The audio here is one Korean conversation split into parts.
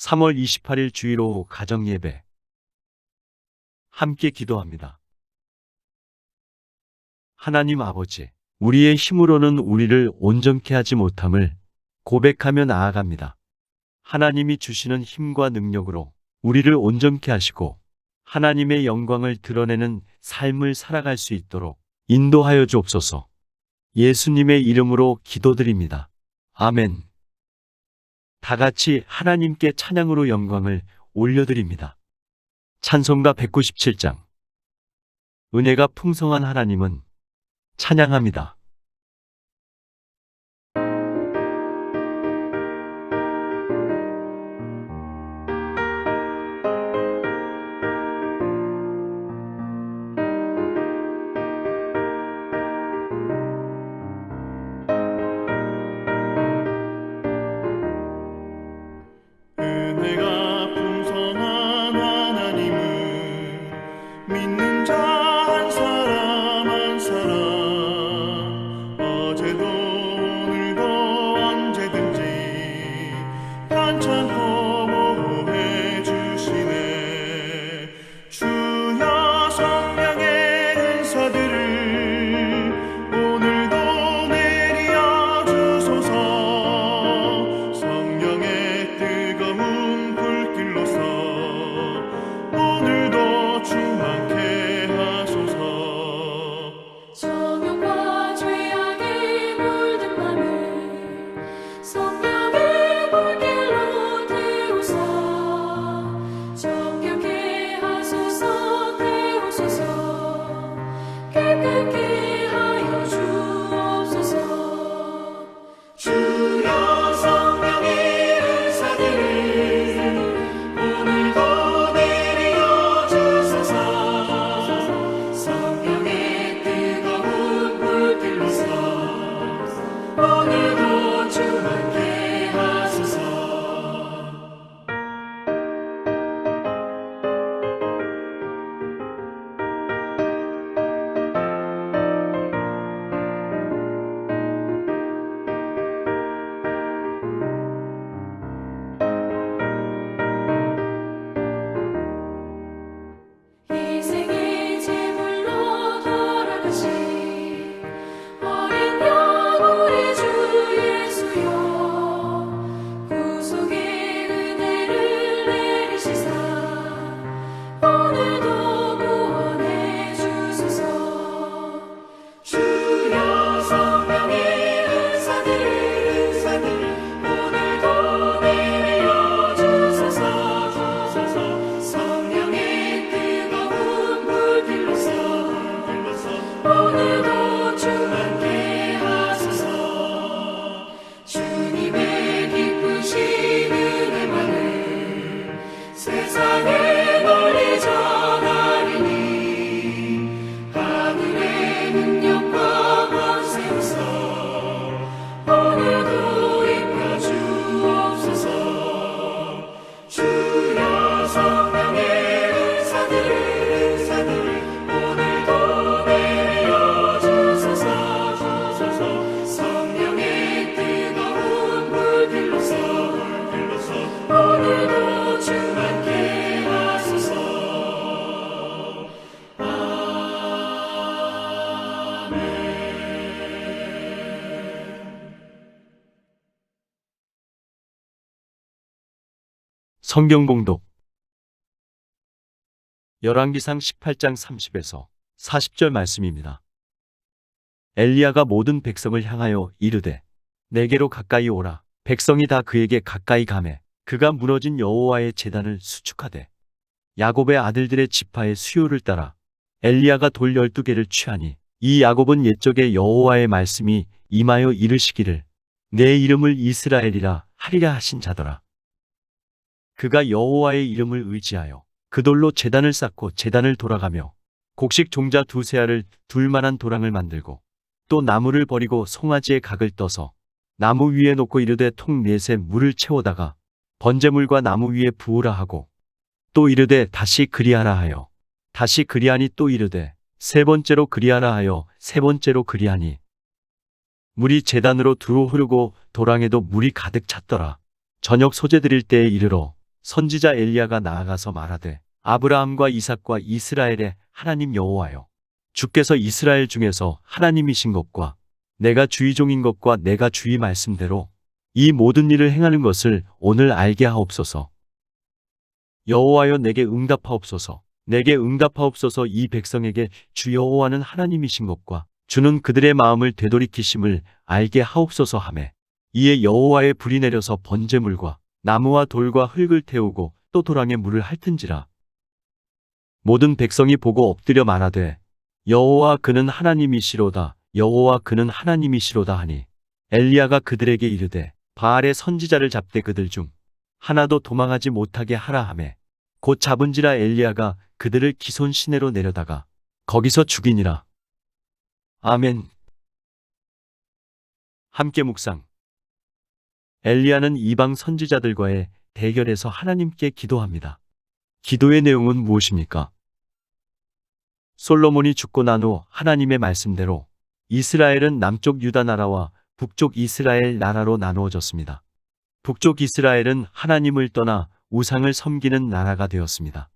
3월 28일 주일 오후 가정예배 함께 기도합니다. 하나님 아버지, 우리의 힘으로는 우리를 온전케 하지 못함을 고백하며 나아갑니다. 하나님이 주시는 힘과 능력으로 우리를 온전케 하시고 하나님의 영광을 드러내는 삶을 살아갈 수 있도록 인도하여 주옵소서. 예수님의 이름으로 기도드립니다. 아멘. 다 같이 하나님께 찬양으로 영광을 올려드립니다. 찬송가 197장. 은혜가 풍성한 하나님은 찬양합니다. 은혜가 풍성한 하나님은 믿는 자 한 사람 한 사람 어제도 오늘도 언제든지 반창고 보호해 주시네. 주여 성령의 은사들을 오늘도 내려 주소서. 성령의 뜨거운 불길로서 오늘도 충만케 하소서. 정욕과 죄악에 물든 맘을 성령의 불길로 태우사. 정결케 하소서. 태우소서. 깨끗게 하여 주옵소서. 주여 성령의 은사들을 오늘도 내려 주소서. 성령의 뜨거운 불길로서 오늘도 충만케 하소서. 희생의 제물로 돌아가신 어린 양 우리 주 예수여. 구속의 은혜를 내리시사 오늘도 구원해 주소서. 주여 성령의 은사들 오늘도 내려 주소서. 성령의 뜨거운 불길로서 오늘도 충만케 하소서. 주님의 기쁘신 은혜만을 세상에 널리 전하리니 하늘의 능력과 권세로서 오늘도 입혀 주옵소서. 주여 성령의 은사들 오늘도 내려 주소서. 성령의 뜨거운 불길로서 오늘도 충만케 하소서. 성경 봉독. 열왕기상 18장 30에서 40절 말씀입니다. 엘리야가 모든 백성을 향하여 이르되 내게로 가까이 오라. 백성이 다 그에게 가까이 가매 그가 무너진 여호와의 제단을 수축하되 야곱의 아들들의 지파의 수요를 따라 엘리야가 돌 12개를 취하니 이 야곱은 옛적에 여호와의 말씀이 임하여 이르시기를 내 이름을 이스라엘이라 하리라 하신 자더라. 그가 여호와의 이름을 의지하여 그 돌로 제단을 쌓고 제단을 돌아가며 곡식 종자 2세알을 둘 만한 도랑을 만들고 또 나무를 버리고 송아지의 각을 떠서 나무 위에 놓고 이르되 통 4세 물을 채우다가 번제물과 나무 위에 부으라 하고 또 이르되 다시 그리하라 하여 다시 그리하니 또 이르되 3번째로 그리하라 하여 3번째로 그리하니 물이 제단으로 두루 흐르고 도랑에도 물이 가득 찼더라. 저녁 소재 드릴 때에 이르러 선지자 엘리야가 나아가서 말하되 아브라함과 이삭과 이스라엘의 하나님 여호와여, 주께서 이스라엘 중에서 하나님이신 것과 내가 주의 종인 것과 내가 주의 말씀대로 이 모든 일을 행하는 것을 오늘 알게 하옵소서. 여호와여, 내게 응답하옵소서. 내게 응답하옵소서. 이 백성에게 주 여호와는 하나님이신 것과 주는 그들의 마음을 되돌이키심을 알게 하옵소서 하매, 이에 여호와의 불이 내려서 번제물과 나무와 돌과 흙을 태우고 또 도랑에 물을 핥은지라. 모든 백성이 보고 엎드려 말하되 여호와 그는 하나님이시로다, 여호와 그는 하나님이시로다 하니, 엘리야가 그들에게 이르되 바알의 선지자를 잡되 그들 중 하나도 도망하지 못하게 하라 하매, 곧 잡은지라. 엘리야가 그들을 기손 시내로 내려다가 거기서 죽이니라. 아멘. 함께 묵상. 엘리야는 이방 선지자들과의 대결에서 하나님께 기도합니다. 기도의 내용은 무엇입니까? 솔로몬이 죽고 난 후 하나님의 말씀대로 이스라엘은 남쪽 유다 나라와 북쪽 이스라엘 나라로 나누어졌습니다. 북쪽 이스라엘은 하나님을 떠나 우상을 섬기는 나라가 되었습니다.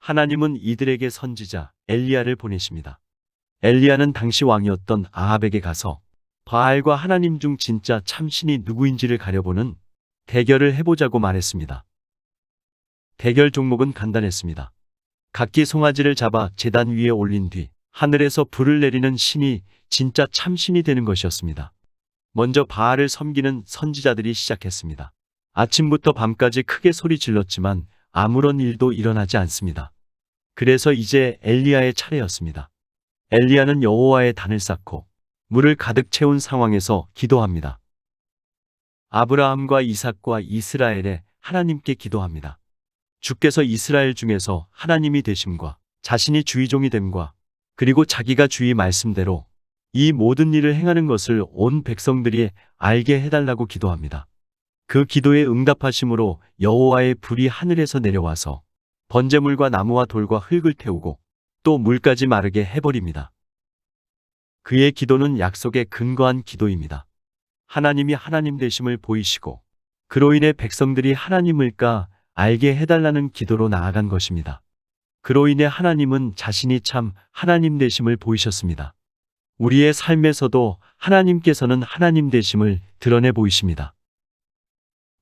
하나님은 이들에게 선지자 엘리야를 보내십니다. 엘리야는 당시 왕이었던 아합에게 가서 바알과 하나님 중 진짜 참신이 누구인지를 가려보는 대결을 해보자고 말했습니다. 대결 종목은 간단했습니다. 각기 송아지를 잡아 제단 위에 올린 뒤 하늘에서 불을 내리는 신이 진짜 참신이 되는 것이었습니다. 먼저 바알을 섬기는 선지자들이 시작했습니다. 아침부터 밤까지 크게 소리 질렀지만 아무런 일도 일어나지 않습니다. 그래서 이제 엘리야의 차례였습니다. 엘리야는 여호와의 단을 쌓고 물을 가득 채운 상황에서 기도합니다. 아브라함과 이삭과 이스라엘의 하나님께 기도합니다. 주께서 이스라엘 중에서 하나님이 되심과 자신이 주의 종이 됨과 그리고 자기가 주의 말씀대로 이 모든 일을 행하는 것을 온 백성들이 알게 해달라고 기도합니다. 그 기도에 응답하심으로 여호와의 불이 하늘에서 내려와서 번제물과 나무와 돌과 흙을 태우고 또 물까지 마르게 해버립니다. 그의 기도는 약속에 근거한 기도입니다. 하나님이 하나님 되심을 보이시고 그로 인해 백성들이 하나님을까 알게 해달라는 기도로 나아간 것입니다. 그로 인해 하나님은 자신이 참 하나님 되심을 보이셨습니다. 우리의 삶에서도 하나님께서는 하나님 되심을 드러내 보이십니다.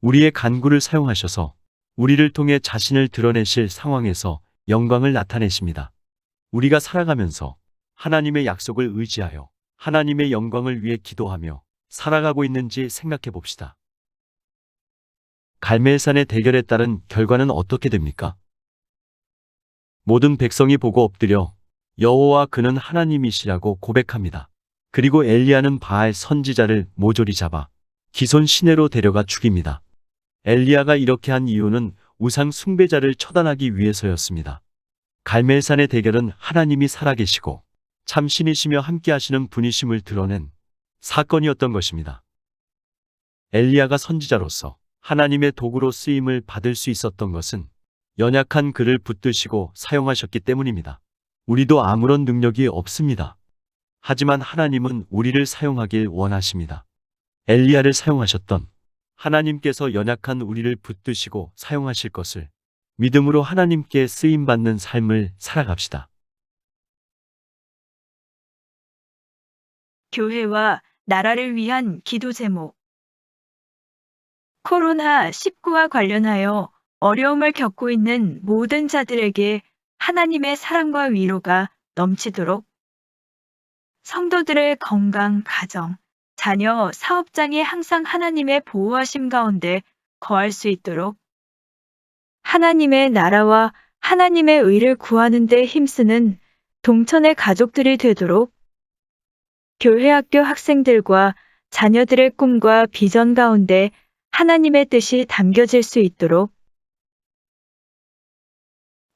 우리의 간구를 사용하셔서 우리를 통해 자신을 드러내실 상황에서 영광을 나타내십니다. 우리가 살아가면서 하나님의 약속을 의지하여 하나님의 영광을 위해 기도하며 살아가고 있는지 생각해 봅시다. 갈멜산의 대결에 따른 결과는 어떻게 됩니까? 모든 백성이 보고 엎드려 여호와 그는 하나님이시라고 고백합니다. 그리고 엘리야는 바알 선지자를 모조리 잡아 기손 시내로 데려가 죽입니다. 엘리야가 이렇게 한 이유는 우상 숭배자를 처단하기 위해서였습니다. 갈멜산의 대결은 하나님이 살아계시고 참신이시며 함께하시는 분이심을 드러낸 사건이었던 것입니다. 엘리야가 선지자로서 하나님의 도구로 쓰임을 받을 수 있었던 것은 연약한 그를 붙드시고 사용하셨기 때문입니다. 우리도 아무런 능력이 없습니다. 하지만 하나님은 우리를 사용하길 원하십니다. 엘리야를 사용하셨던 하나님께서 연약한 우리를 붙드시고 사용하실 것을 믿음으로 하나님께 쓰임받는 삶을 살아갑시다. 교회와 나라를 위한 기도 제목. 코로나19와 관련하여 어려움을 겪고 있는 모든 자들에게 하나님의 사랑과 위로가 넘치도록, 성도들의 건강, 가정, 자녀, 사업장이 항상 하나님의 보호하심 가운데 거할 수 있도록, 하나님의 나라와 하나님의 의를 구하는 데 힘쓰는 동천의 가족들이 되도록, 교회 학교 학생들과 자녀들의 꿈과 비전 가운데 하나님의 뜻이 담겨질 수 있도록,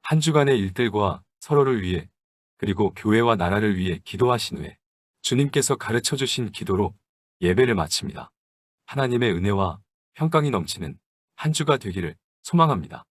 한 주간의 일들과 서로를 위해 그리고 교회와 나라를 위해 기도하신 후에 주님께서 가르쳐 주신 기도로 예배를 마칩니다. 하나님의 은혜와 평강이 넘치는 한 주가 되기를 소망합니다.